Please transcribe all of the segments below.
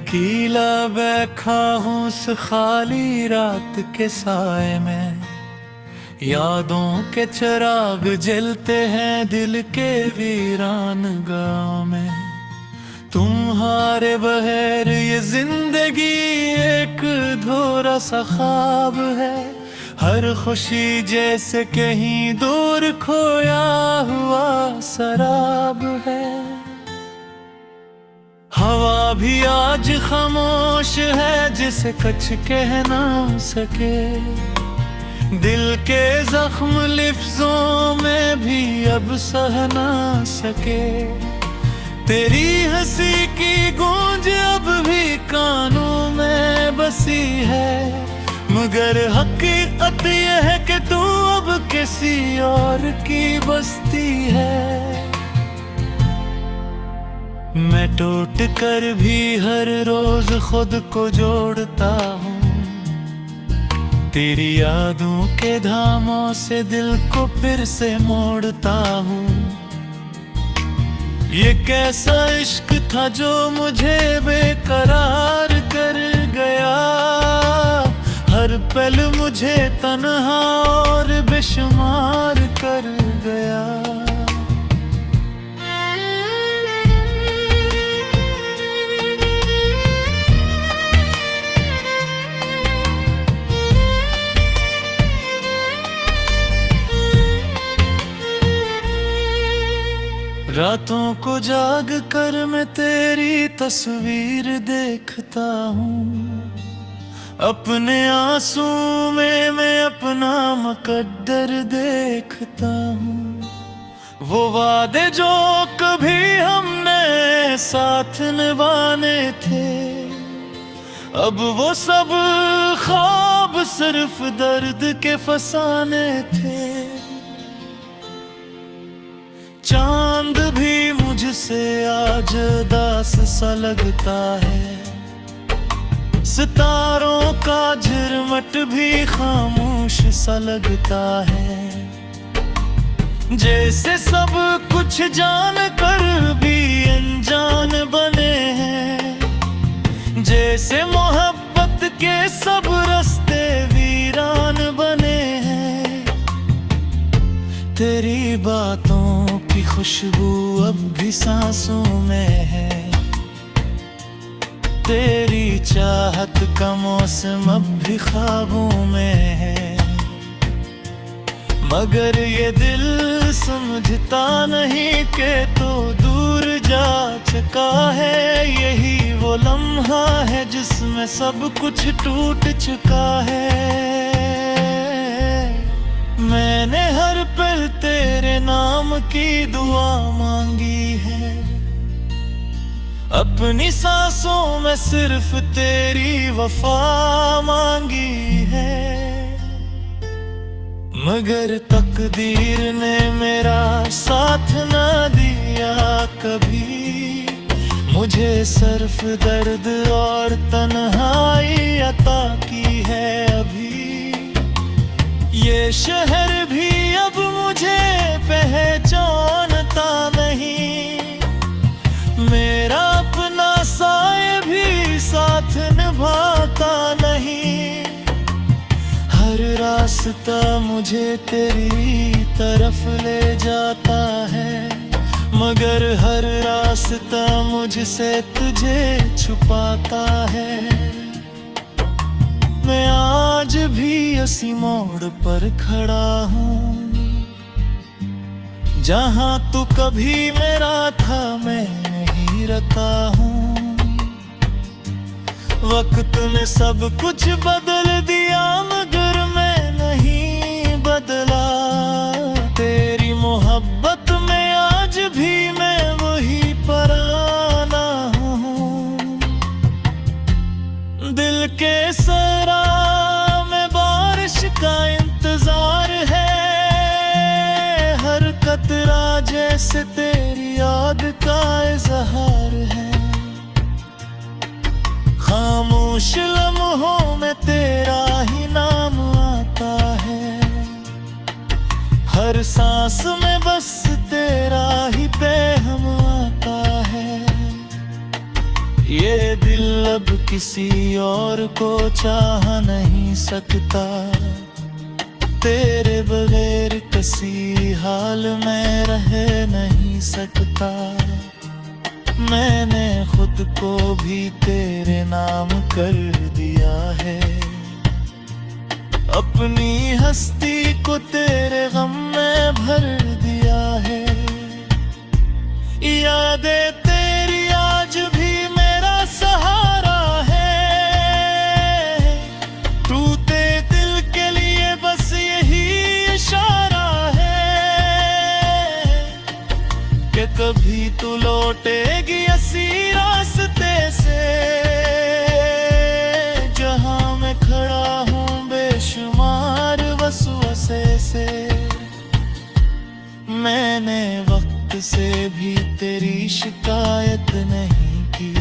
अकेला बैठा हूँ उस खाली रात के साए में, यादों के चिराग जलते हैं दिल के वीरान गाँव में। तुम्हारे बगैर ये जिंदगी एक अधूरा सा ख्वाब है, हर खुशी जैसे कहीं दूर खोया हुआ शराब है। हवा भी आज खामोश है जिसे कुछ कह ना सके, दिल के जख्म लिफ्जों में भी अब सह ना सके। तेरी हंसी की गूंज अब भी कानों में बसी है, मगर हकीकत यह है कि तू अब किसी और की बस्ती है। मैं टूट कर भी हर रोज खुद को जोड़ता हूँ, तेरी यादों के धामों से दिल को फिर से मोड़ता हूँ। ये कैसा इश्क था जो मुझे बेकरार कर गया, हर पल मुझे तन्हा और बेशुमार कर गया। रातों को जाग कर मैं तेरी तस्वीर देखता हूँ, अपने आंसू में मैं अपना मुकद्दर देखता हूँ। वो वादे जो कभी हमने साथ निभाने थे, अब वो सब ख्वाब सिर्फ दर्द के फसाने थे। चांद भी मुझसे आज उदास सा लगता है, सितारों का झिरमट भी खामोश सा लगता है। जैसे सब कुछ जान कर भी अनजान बने हैं, जैसे मोहब्बत के सब रास्ते वीरान बने हैं। तेरी बातों की खुशबू अब भी सांसों में है, तेरी चाहत का मौसम अब भी ख्वाबों में है। मगर ये दिल समझता नहीं कि तो दूर जा चुका है, यही वो लम्हा है जिसमें सब कुछ टूट चुका है। मैंने हर पल तेरे नाम की दुआ मांगी है, अपनी सांसों में सिर्फ तेरी वफा मांगी है। मगर तकदीर ने मेरा साथ ना दिया कभी, मुझे सिर्फ दर्द और तन्हाई अता की है अभी। ये शहर भी अब मुझे पहचानता नहीं, मेरा अपना साए भी साथ निभाता नहीं। हर रास्ता मुझे तेरी तरफ ले जाता है, मगर हर रास्ता मुझसे तुझे छुपाता है। मैं आज भी इसी मोड़ पर खड़ा हूँ, जहाँ तू कभी मेरा था मैं नहीं रहता हूँ। वक्त ने सब कुछ बदल दिया मगर मैं नहीं बदला, तेरी मोहब्बत में आज भी मैं वही पराना हूँ। दिल के सरा में बारिश का इंतजार है, हर कतरा जैसे तेरी याद का इजहार है। खामोश लम्हों में तेरा ही नाम आता है, हर सांस में बस तेरा ही पैगाम आता है। ये दिल अब किसी और को चाह नहीं सकता, तेरे बगैर किसी हाल में रह नहीं सकता। मैंने खुद को भी तेरे नाम कर दिया है, अपनी हस्ती को तेरे गम में भर दिया है। यादें तेरी आज भी मेरा सहारा है, टूटे दिल के लिए बस यही इशारा है कि कभी तू लौटेगी इसी रास्ते से, जहां मैं खड़ा हूँ बेशुमार वसवसे से। मैंने वक्त से भी तेरी शिकायत नहीं की,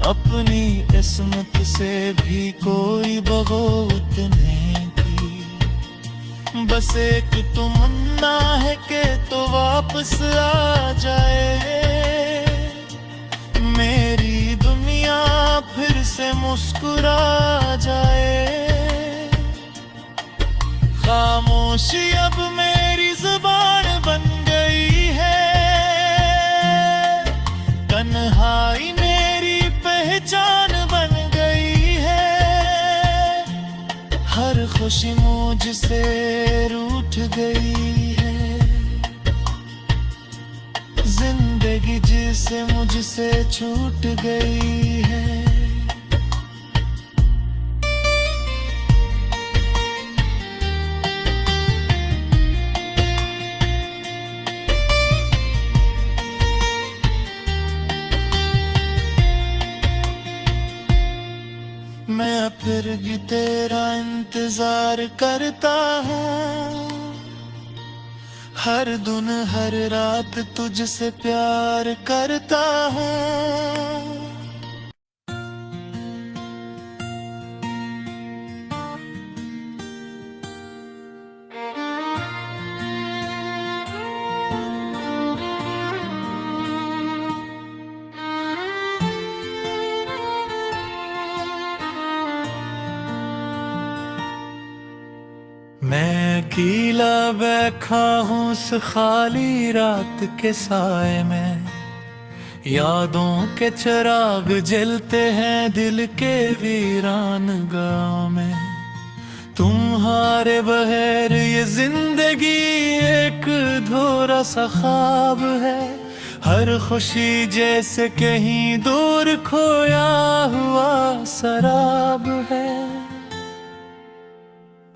अपनी किस्मत से भी कोई बग़ावत नहीं की। बस एक तमन्ना है कि तो वापस आ जाए, मेरी दुनिया फिर से मुस्कुरा जाए। खामोशी अब मेरी जुबान बन गई है, तन्हाई मेरी पहचान बन गई है। हर खुशी मुझसे रूठ गई है, जिंदगी जिसे मुझसे छूट गई है। मैं फिर भी तेरा इंतजार करता हूँ, हर दिन हर रात तुझसे प्यार करता हूँ। मैं अकेला बैठा हूँ उस खाली रात के साए में, यादों के चिराग जलते हैं दिल के वीरान गाँव में। तुम्हारे बगैर ये जिंदगी एक अधूरा सा ख्वाब है, हर खुशी जैसे कहीं दूर खोया हुआ शराब है।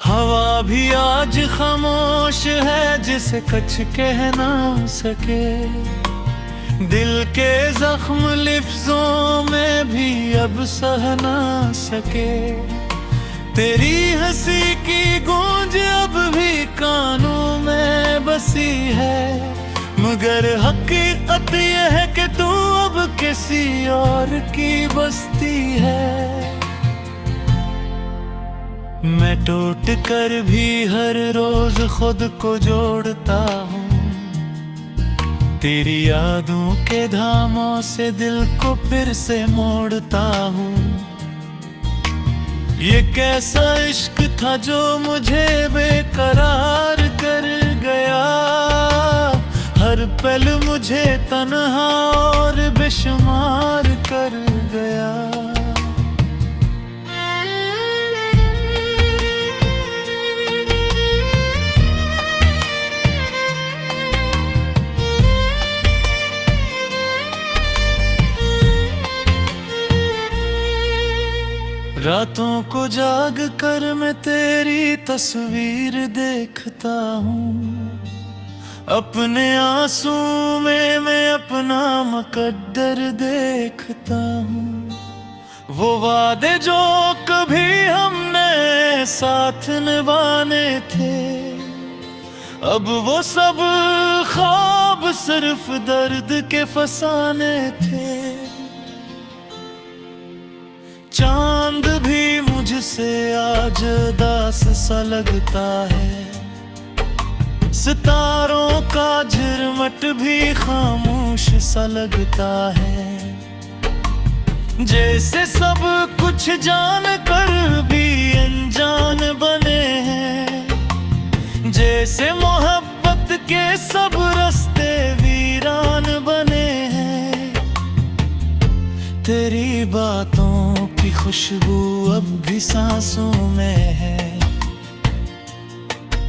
हवा भी आज खामोश है जिसे कुछ कह ना सके, दिल के जख्म लिफ्जों में भी अब सह ना सके। तेरी हंसी की गूंज अब भी कानों में बसी है, मगर हकीकत यह है कि तू अब किसी और की बस्ती है। मैं टूट कर भी हर रोज खुद को जोड़ता हूँ, तेरी यादों के धामों से दिल को फिर से मोड़ता हूँ। ये कैसा इश्क था जो मुझे बेकरार कर गया, हर पल मुझे तन्हा और बेशुमार कर गया। रातों को जाग कर मैं तेरी तस्वीर देखता हूँ, अपने आंसू में मैं अपना मुकद्दर देखता हूँ। वो वादे जो कभी हमने साथ निभाने थे, अब वो सब ख्वाब सिर्फ दर्द के फसाने थे। चांद भी मुझसे आज उदास सा लगता है, सितारों का झिरमट भी खामोश सा लगता है। जैसे सब कुछ जान कर भी अनजान बने हैं, जैसे मोहब्बत के सब रास्ते वीरान बने हैं। तेरी बातों की खुशबू अब भी सांसों में है,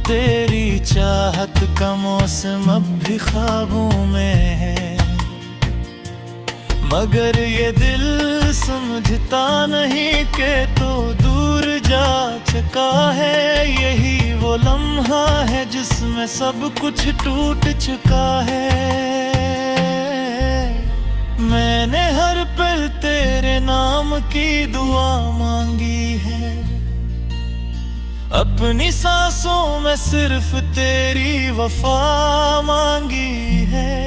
तेरी चाहत का मौसम अब भी ख्वाबों में है। मगर ये दिल समझता नहीं कि तो दूर जा चुका है। यही वो लम्हा है जिसमें सब कुछ टूट चुका है। मैंने हर पल तेरे नाम की दुआ मांगी है, अपनी सांसों में सिर्फ तेरी वफा मांगी है।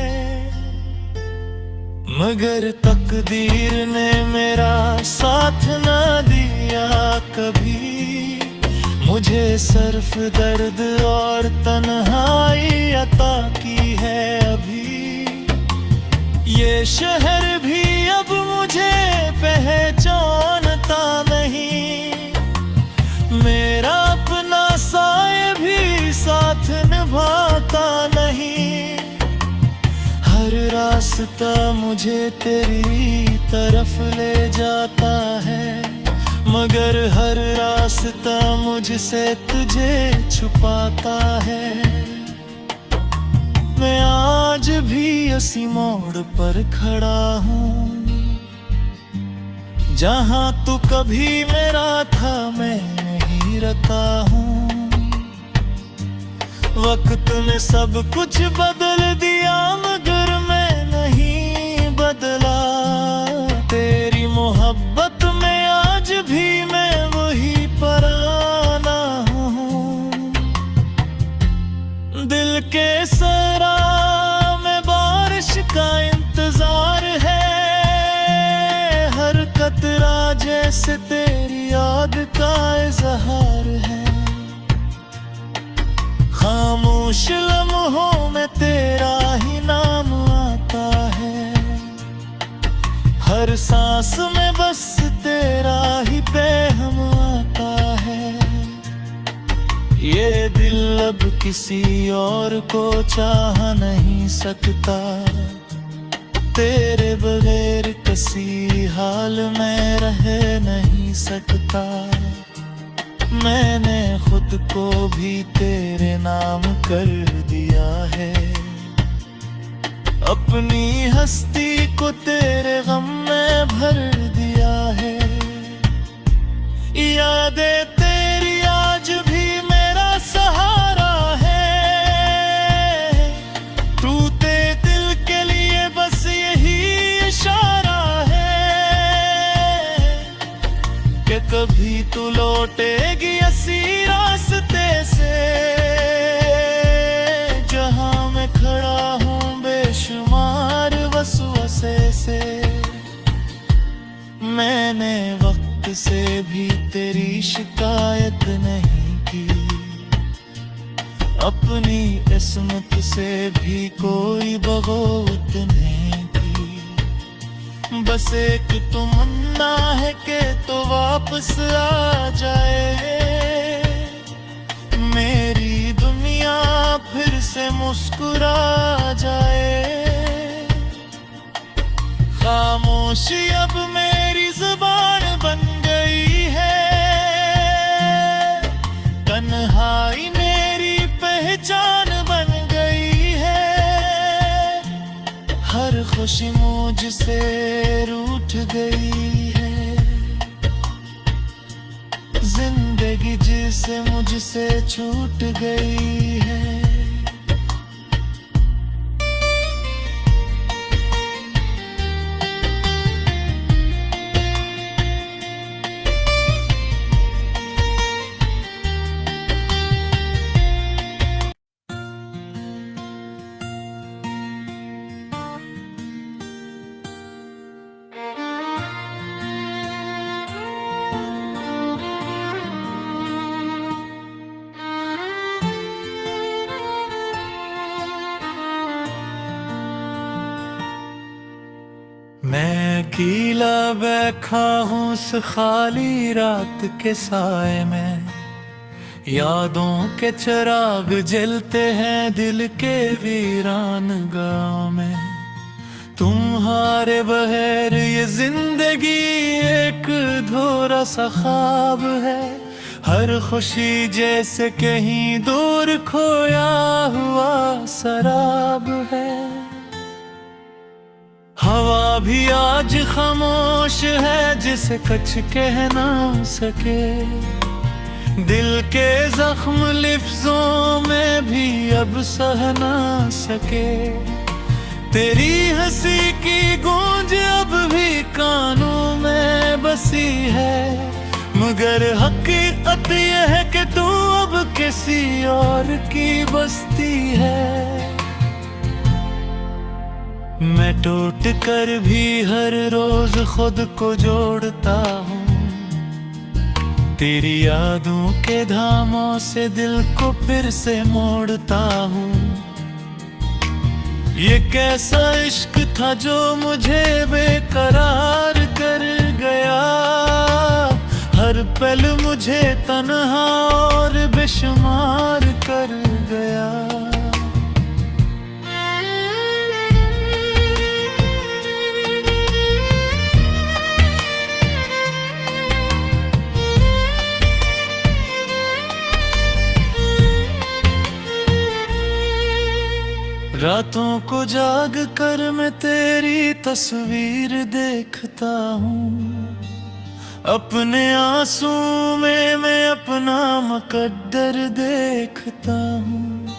मगर तकदीर ने मेरा साथ न दिया कभी, मुझे सिर्फ दर्द और तन्हाई अता की है अभी। ये शहर भी अब मुझे पहचानता नहीं, मेरा अपना साए भी साथ निभाता नहीं। हर रास्ता मुझे तेरी तरफ ले जाता है, मगर हर रास्ता मुझसे तुझे छुपाता है। मैं आज भी उसी मोड़ पर खड़ा हूँ, जहाँ तू कभी मेरा था मैं नहीं रखा हूँ। वक्त ने सब कुछ बदल दिया मगर मैं नहीं बदला। तेरी मोहब्बत में आज भी मैं वही पराना हूँ। दिल के सरा में बारिश का इंतजार है, हर कतरा जैसे तेरी याद का इजहार है। खामोश लम्हों में तेरा ही नाम आता है, हर सांस में बस तेरा ही पैगाम आता है। ये दिल अब किसी और को चाह नहीं सकता, तेरे बगैर किसी हाल में रह नहीं सकता। मैंने खुद को भी तेरे नाम कर दिया है, अपनी हस्ती को तेरे गम में भर दिया है। यादें तेरी आज भी मेरा सहारा है, टूटे दिल के लिए बस यही इशारा है कि कभी तू लौटेगी इसी रास्ते से, जहां मैं खड़ा हूँ बेशुमार वसवसे से। मैंने वक्त से भी तेरी शिकायत नहीं की, अपनी किस्मत से भी कोई बग़ावत नहीं की। बस एक तमन्ना है कि तो वापस आ जाए, मेरी दुनिया फिर से मुस्कुरा जाए। खामोशी अब मेरी जुबान बन गई है, तन्हाई मेरी पहचान बन गई है। हर खुशी मुझसे रूठ गई है, जिंदगी जिसे मुझसे छूट गई है। अकेला बैठा हूँ उस खाली रात के साए में, यादों के चिराग जलते हैं दिल के वीरान गाँव में। तुम्हारे बगैर ये जिंदगी एक अधूरा सा ख्वाब है, हर खुशी जैसे कहीं दूर खोया हुआ शराब है। हवा भी आज खामोश है जिसे कुछ कह ना सके, दिल के जख्म लिफ्जों में भी अब सह ना सके। तेरी हंसी की गूंज अब भी कानों में बसी है, मगर हकीकत यह है कि तू अब किसी और की बस्ती है। मैं टूट कर भी हर रोज खुद को जोड़ता हूँ, तेरी यादों के धामों से दिल को फिर से मोड़ता हूँ। ये कैसा इश्क था जो मुझे बेकरार कर गया, हर पल मुझे तन्हा और बेशुमार कर गया। रातों को जाग कर मैं तेरी तस्वीर देखता हूँ, अपने आंसू में मैं अपना मुकद्दर देखता हूँ।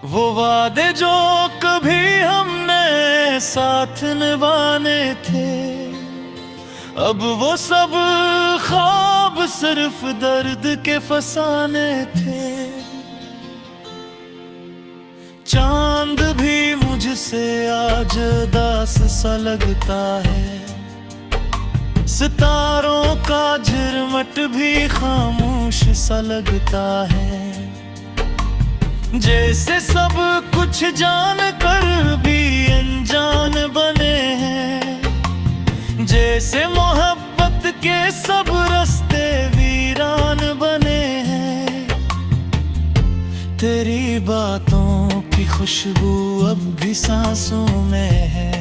वो वादे जो कभी हमने साथ निभाने थे, अब वो सब ख्वाब सिर्फ दर्द के फसाने थे। चांद भी मुझसे आज उदास सा लगता है, सितारों का झिरमट भी खामोश सा लगता है। जैसे सब कुछ जान कर भी अनजान बने हैं, जैसे मोहब्बत के सब रास्ते वीरान बने हैं। तेरी बातों की खुशबू अब भी सांसों में है,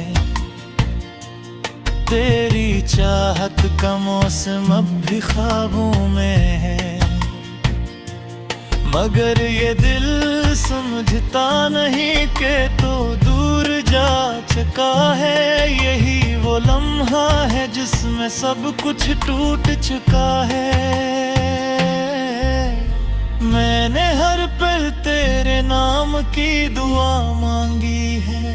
तेरी चाहत का मौसम अब भी ख्वाबों में है। मगर ये दिल समझता नहीं कि तो दूर जा चुका है, यही वो लम्हा है जिसमें सब कुछ टूट चुका है। मैंने हर पल तेरे नाम की दुआ मांगी है,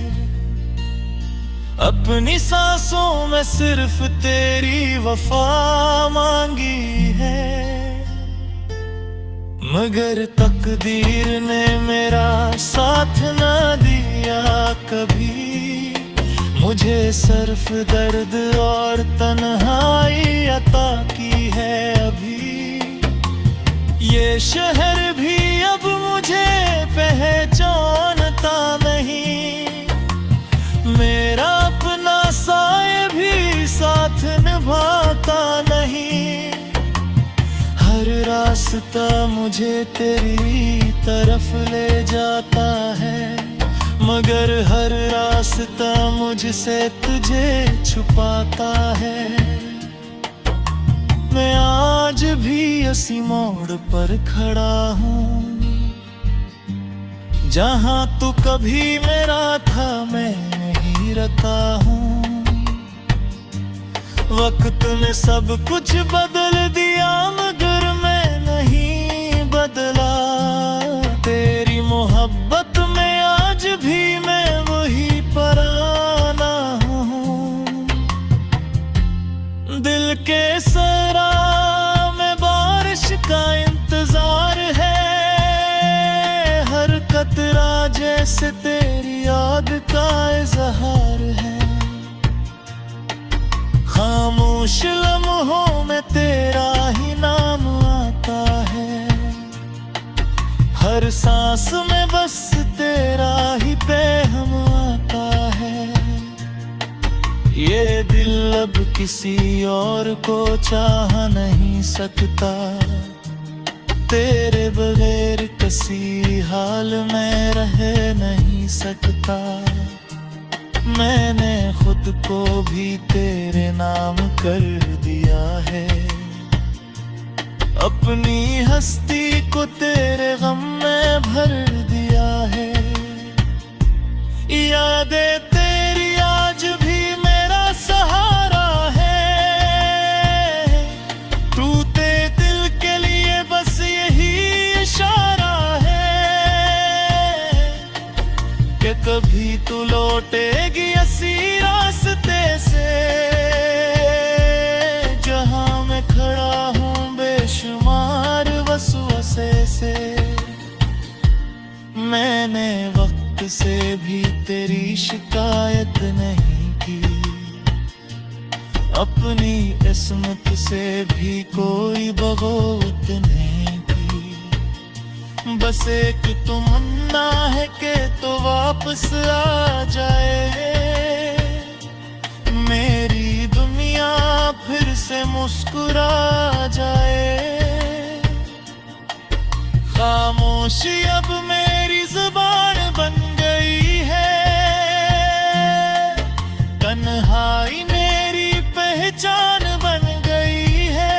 अपनी सांसों में सिर्फ तेरी वफा मांगी है। मगर तकदीर ने मेरा साथ ना दिया कभी, मुझे सिर्फ दर्द और तन्हाई अता की है अभी। ये शहर भी अब मुझे पहचानता नहीं, मेरा अपना साए भी साथ निभाता नहीं। हर रास्ता मुझे तेरी तरफ ले जाता है, मगर हर रास्ता मुझसे तुझे छुपाता है। मैं आज भी इसी मोड़ पर खड़ा हूँ, जहाँ तू कभी मेरा था मैं नहीं रहता हूँ। वक्त ने सब कुछ बदल दिया मगर मैं नहीं बदला, तेरी मोहब्बत में आज भी मैं वही पराना हूँ। दिल के सरा में बारिश का इंतजार है, हर कतरा जैसे तेरी याद का इजहार है। खामोश लम्हों में तेरा ही नाम आता है, हर सांस में बस तेरा ही पैगाम आता है। ये दिल अब किसी और को चाह नहीं सकता, तेरे बगैर किसी हाल में रह नहीं सकता। मैंने खुद को भी तेरे नाम कर दिया है, अपनी हस्ती को तेरे गम में भर दिया है। यादें तेरी आज भी मेरा सहारा है, टूटे दिल के लिए बस यही इशारा है कि कभी तू लौटेगी इसी रास्ते से, जहां मैं खड़ा हूँ बेशुमार वसवसे से। मैंने वक्त से भी तेरी शिकायत नहीं की, अपनी इस्मत से भी कोई बग़ावत नहीं की। बस एक तमन्ना है कि तो वापस आ जाए, मेरी दुनिया फिर से मुस्कुरा जाए। खामोशी अब मेरी जुबान बन गई है, तन्हाई मेरी पहचान बन गई है।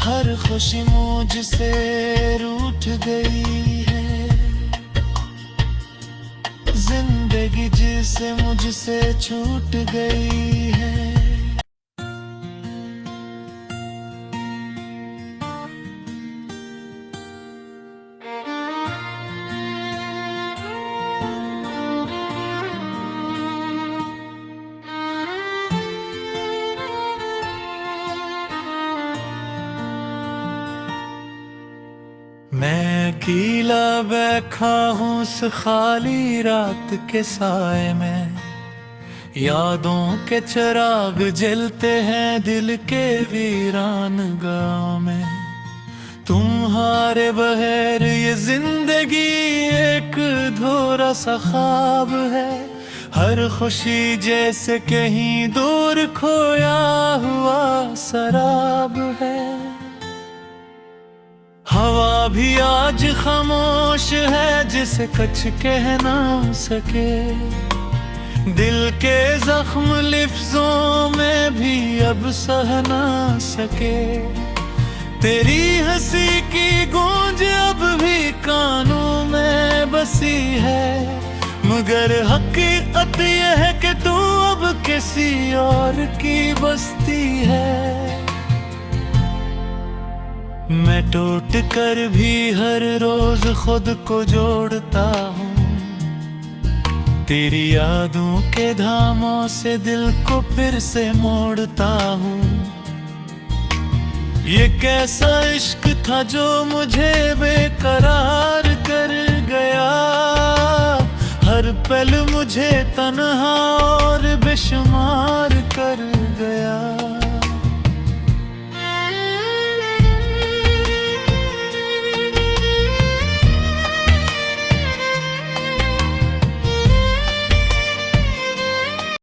हर खुशी मुझसे रूठ गई है, जिंदगी जिसे मुझसे छूट गई है। मैं अकेला बैठा हूँ उस खाली रात के साए में, यादों के चिराग जलते हैं दिल के वीरान गाँव में। तुम्हारे बगैर ये जिंदगी एक अधूरा सा ख्वाब है, हर खुशी जैसे कहीं दूर खोया हुआ शराब है। हवा भी आज खामोश है जिसे कुछ कह ना सके, दिल के जख्म लिफ्जों में भी अब सह ना सके। तेरी हंसी की गूंज अब भी कानों में बसी है, मगर हकीकत यह है कि तू अब किसी और की बस्ती है। मैं टूट कर भी हर रोज खुद को जोड़ता हूँ, तेरी यादों के धामों से दिल को फिर से मोड़ता हूँ। ये कैसा इश्क था जो मुझे बेकरार कर गया, हर पल मुझे तन्हा और बेशुमार कर गया।